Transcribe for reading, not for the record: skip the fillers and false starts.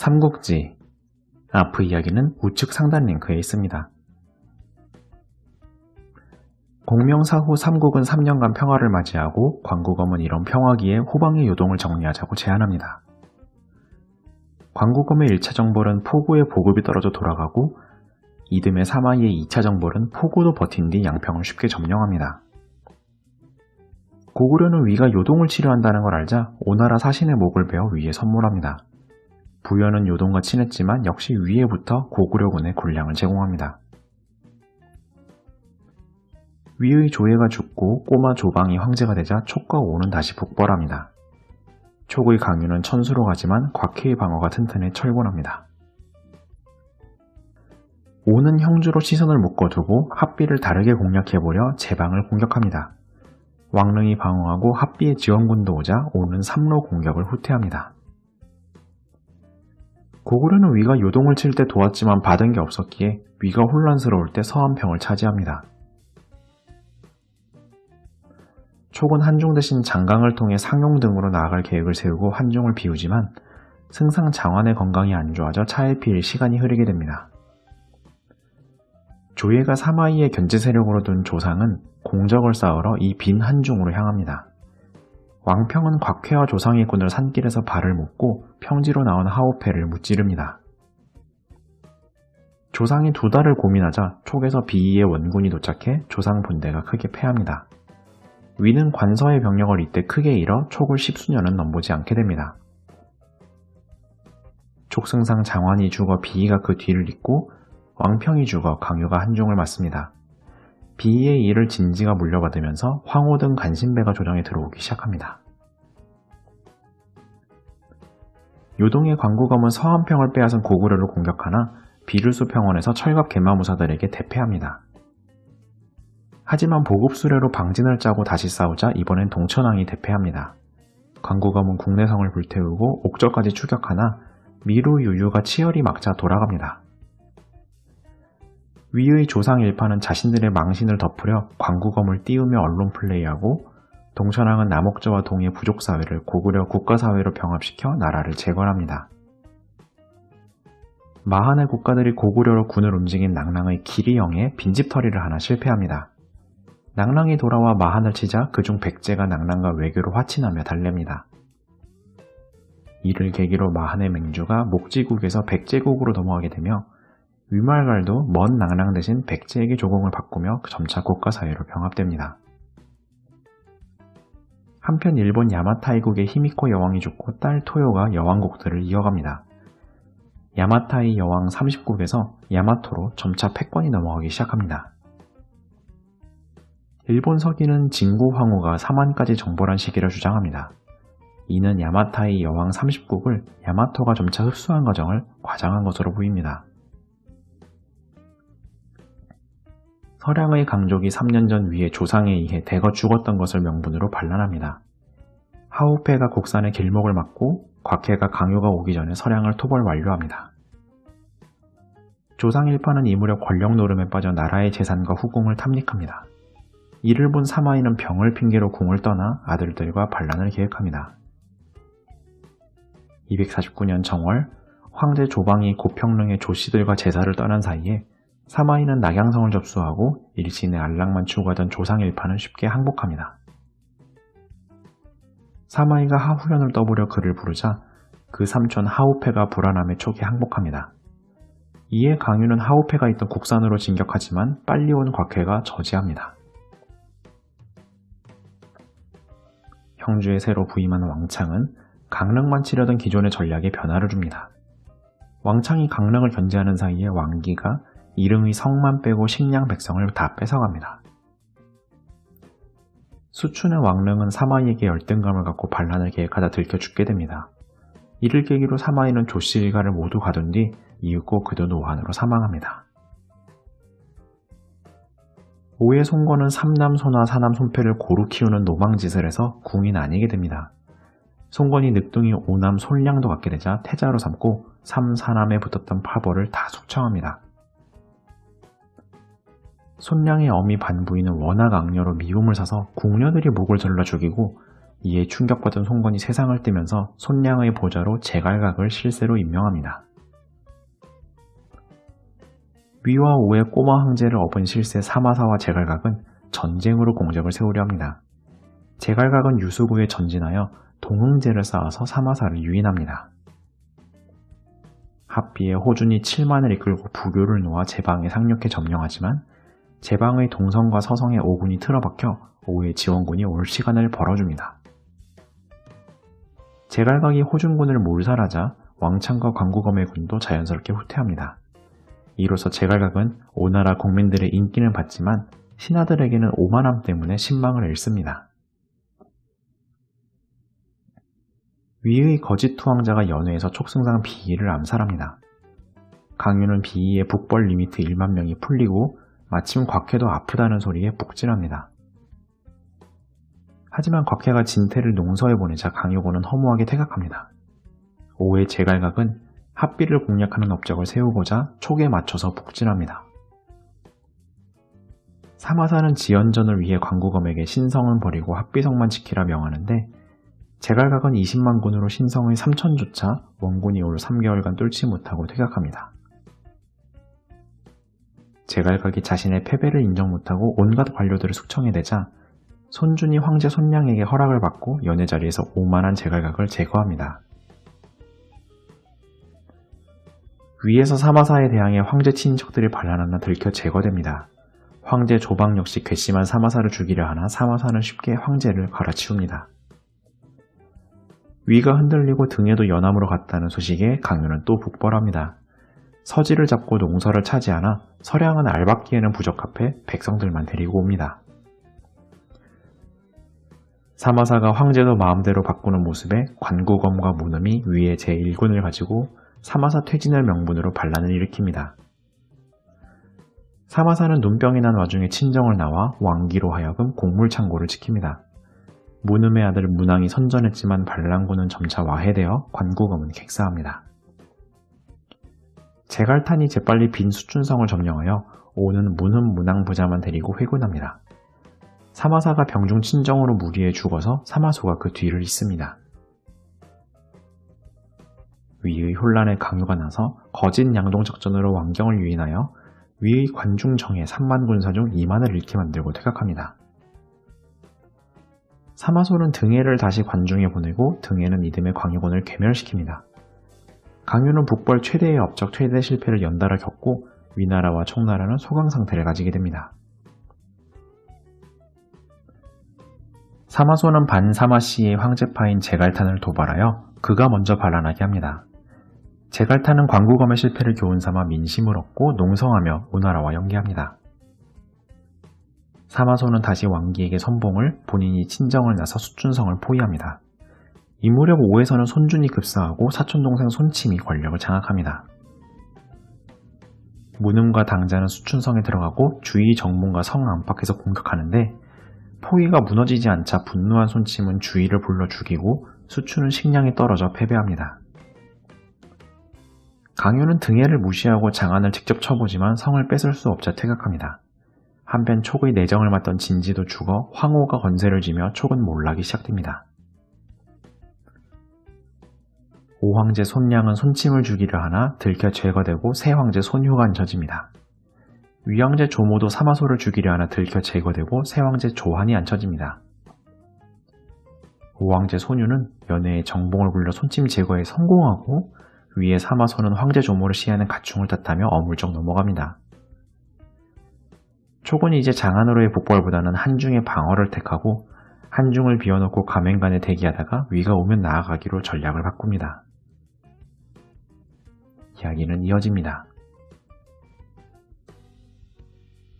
삼국지 앞의 이야기는 우측 상단 링크에 있습니다. 공명사 후 삼국은 3년간 평화를 맞이하고 광구검은 이런 평화기에 후방의 요동을 정리하자고 제안합니다. 광구검의 1차 정벌은 포구의 보급이 떨어져 돌아가고 이듬해 사마이의 2차 정벌은 포구도 버틴 뒤 양평을 쉽게 점령합니다. 고구려는 위가 요동을 치료한다는 걸 알자 오나라 사신의 목을 베어 위에 선물합니다. 부여는 요동과 친했지만 역시 위에부터 고구려군의 군량을 제공합니다. 위의 조예가 죽고 꼬마 조방이 황제가 되자 촉과 오는 다시 북벌합니다. 촉의 강유는 천수로 가지만 곽해의 방어가 튼튼해 철군합니다. 오는 형주로 시선을 묶어두고 합비를 다르게 공략해보려 제방을 공격합니다. 왕릉이 방어하고 합비의 지원군도 오자 오는 삼로 공격을 후퇴합니다. 고구려는 위가 요동을 칠 때 도왔지만 받은 게 없었기에 위가 혼란스러울 때 서한평을 차지합니다. 촉은 한중 대신 장강을 통해 상용 등으로 나아갈 계획을 세우고 한중을 비우지만 승상 장환의 건강이 안 좋아져 차에 피일 시간이 흐르게 됩니다. 조예가 사마이의 견제 세력으로 둔 조상은 공적을 쌓으러 이 빈 한중으로 향합니다. 왕평은 곽회와 조상의 군을 산길에서 발을 묶고 평지로 나온 하오패를 무찌릅니다. 조상이 2달을 고민하자 촉에서 비이의 원군이 도착해 조상 본대가 크게 패합니다. 위는 관서의 병력을 이때 크게 잃어 촉을 10수년은 넘보지 않게 됩니다. 촉승상 장환이 죽어 비이가 그 뒤를 잇고 왕평이 죽어 강유가 한중을 맡습니다. 비이의 일을 진지가 물려받으면서 황호 등 간신배가 조정에 들어오기 시작합니다. 요동의 광구검은 서한평을 빼앗은 고구려를 공격하나 비를수 평원에서 철갑 개마무사들에게 대패합니다. 하지만 보급수레로 방진을 짜고 다시 싸우자 이번엔 동천왕이 대패합니다. 광구검은 국내성을 불태우고 옥저까지 추격하나 미루 유유가 치열히 막자 돌아갑니다. 위의 조상 일파는 자신들의 망신을 덮으려 광구검을 띄우며 언론 플레이하고 동천왕은 남옥저와 동의 부족사회를 고구려 국가사회로 병합시켜 나라를 재건합니다. 마한의 국가들이 고구려로 군을 움직인 낭랑의 기리영에 빈집털이를 하나 실패합니다. 낭랑이 돌아와 마한을 치자 그중 백제가 낭랑과 외교로 화친하며 달랩니다. 이를 계기로 마한의 맹주가 목지국에서 백제국으로 넘어가게 되며 위말갈도 먼 낭랑 대신 백제에게 조공을 바꾸며 점차 국가사회로 병합됩니다. 한편 일본 야마타이국의 히미코 여왕이 죽고 딸 토요가 여왕국들을 이어갑니다. 야마타이 여왕 30국에서 야마토로 점차 패권이 넘어가기 시작합니다. 일본 서기는 진구 황후가 사만까지 정벌한 시기를 주장합니다. 이는 야마타이 여왕 30국을 야마토가 점차 흡수한 과정을 과장한 것으로 보입니다. 서량의 강족이 3년 전 위에 조상에 의해 대거 죽었던 것을 명분으로 반란합니다. 하우페가 국산의 길목을 막고 곽해가 강요가 오기 전에 서량을 토벌 완료합니다. 조상 일파는 이 무렵 권력 노름에 빠져 나라의 재산과 후궁을 탐닉합니다. 이를 본 사마이는 병을 핑계로 궁을 떠나 아들들과 반란을 계획합니다. 249년 정월, 황제 조방이 고평릉의 조씨들과 제사를 떠난 사이에 사마이는 낙양성을 접수하고 일신의 안락만 추구하던 조상 일파는 쉽게 항복합니다. 사마이가 하후연을 떠보려 그를 부르자 그 삼촌 하우페가 불안함에 촉에 항복합니다. 이에 강유는 하우페가 있던 국산으로 진격하지만 빨리 온 곽해가 저지합니다. 형주에 새로 부임한 왕창은 강릉만 치려던 기존의 전략에 변화를 줍니다. 왕창이 강릉을 견제하는 사이에 왕기가 이릉의 성만 빼고 식량 백성을 다 뺏어갑니다. 수춘의 왕릉은 사마이에게 열등감을 갖고 반란을 계획하다 들켜 죽게 됩니다. 이를 계기로 사마이는 조씨 일가를 모두 가둔 뒤 이윽고 그도 노환으로 사망합니다. 오해 송건은 삼남 소나 사남 손패를 고루 키우는 노망짓을 해서 궁이 나뉘게 됩니다. 송건이 늑둥이 오남 솔량도 갖게 되자 태자로 삼고 삼사남에 붙었던 파벌을 다 숙청합니다. 손량의 어미 반부인은 워낙 악녀로 미움을 사서 궁녀들이 목을 절라 죽이고 이에 충격받은 송건이 세상을 뜨면서 손량의 보좌로 제갈각을 실세로 임명합니다. 위와 오의 꼬마 황제를 업은 실세 사마사와 제갈각은 전쟁으로 공적을 세우려 합니다. 제갈각은 유수부에 전진하여 동흥제를 쌓아서 사마사를 유인합니다. 합비에 호준이 7만을 이끌고 부교를 놓아 제방에 상륙해 점령하지만 제방의 동성과 서성에 오군이 틀어박혀 오의 지원군이 올 시간을 벌어줍니다. 제갈각이 호준군을 몰살하자 왕창과 광구검의 군도 자연스럽게 후퇴합니다. 이로써 제갈각은 오나라 국민들의 인기는 받지만 신하들에게는 오만함 때문에 신망을 잃습니다. 위의 거짓 투항자가 연회에서 촉승상 비이를 암살합니다. 강유는 비이의 북벌 리미트 1만 명이 풀리고 마침 곽해도 아프다는 소리에 북진합니다. 하지만 곽해가 진태를 농서에 보내자 강유고는 허무하게 퇴각합니다. 오의 제갈각은 합비를 공략하는 업적을 세우고자 촉에 맞춰서 북진합니다. 사마사는 지연전을 위해 광구검에게 신성은 버리고 합비성만 지키라 명하는데 제갈각은 20만 군으로 신성의 3천조차 원군이 올 3개월간 뚫지 못하고 퇴각합니다. 제갈각이 자신의 패배를 인정 못하고 온갖 관료들을 숙청해내자 손준이 황제 손량에게 허락을 받고 연회 자리에서 오만한 제갈각을 제거합니다. 위에서 사마사에 대항해 황제 친인척들이 반란하나 들켜 제거됩니다. 황제 조방 역시 괘씸한 사마사를 죽이려 하나 사마사는 쉽게 황제를 갈아치웁니다. 위가 흔들리고 등에도 연암으로 갔다는 소식에 강유는 또 북벌합니다. 서지를 잡고 농서를 차지하나 서량은 알받기에는 부적합해 백성들만 데리고 옵니다. 사마사가 황제도 마음대로 바꾸는 모습에 관구검과 문음이 위의 제1군을 가지고 사마사 퇴진을 명분으로 반란을 일으킵니다. 사마사는 눈병이 난 와중에 친정을 나와 왕기로 하여금 곡물창고를 지킵니다. 문음의 아들 문왕이 선전했지만 반란군은 점차 와해되어 관구검은 객사합니다. 제갈탄이 재빨리 빈 수춘성을 점령하여 오는 문음 문왕 부자만 데리고 회군합니다. 사마사가 병중 친정으로 무리해 죽어서 사마소가 그 뒤를 잇습니다. 위의 혼란에 강요가 나서 거짓 양동작전으로 왕경을 유인하여 위의 관중정예 3만 군사 중 2만을 잃게 만들고 퇴각합니다. 사마소는 등해를 다시 관중에 보내고 등해는 이듬해 광유군을 괴멸시킵니다. 강유는 북벌 최대의 업적 최대 실패를 연달아 겪고 위나라와 총나라는 소강 상태를 가지게 됩니다. 사마소는 반사마씨의 황제파인 제갈탄을 도발하여 그가 먼저 반란하게 합니다. 제갈탄은 광구검의 실패를 교훈삼아 민심을 얻고 농성하며 오나라와 연계합니다. 사마소는 다시 왕기에게 선봉을 본인이 친정을 나서 수춘성을 포위합니다. 이 무렵 오에서는 손준이 급사하고 사촌동생 손침이 권력을 장악합니다. 문음과 당자는 수춘성에 들어가고 주위 정문과 성 안팎에서 공격하는데 포위가 무너지지 않자 분노한 손침은 주위를 불러 죽이고 수춘은 식량이 떨어져 패배합니다. 강유는 등해를 무시하고 장안을 직접 쳐보지만 성을 뺏을 수 없자 퇴각합니다. 한편 촉의 내정을 맡던 진지도 죽어 황호가 건세를 지며 촉은 몰락이 시작됩니다. 오황제 손량은 손침을 죽이려 하나 들켜 제거되고 새황제 손효가 앉혀집니다. 위황제 조모도 사마소를 죽이려 하나 들켜 제거되고 새황제 조한이 앉혀집니다. 오황제 손유는 연회에 정봉을 굴려 손침 제거에 성공하고 위에 사마소는 황제 조모를 시해하는 가충을 탓하며 어물쩍 넘어갑니다. 촉은 이제 장안으로의 북벌보다는 한중의 방어를 택하고 한중을 비워놓고 가맹간에 대기하다가 위가 오면 나아가기로 전략을 바꿉니다. 이야기는 이어집니다.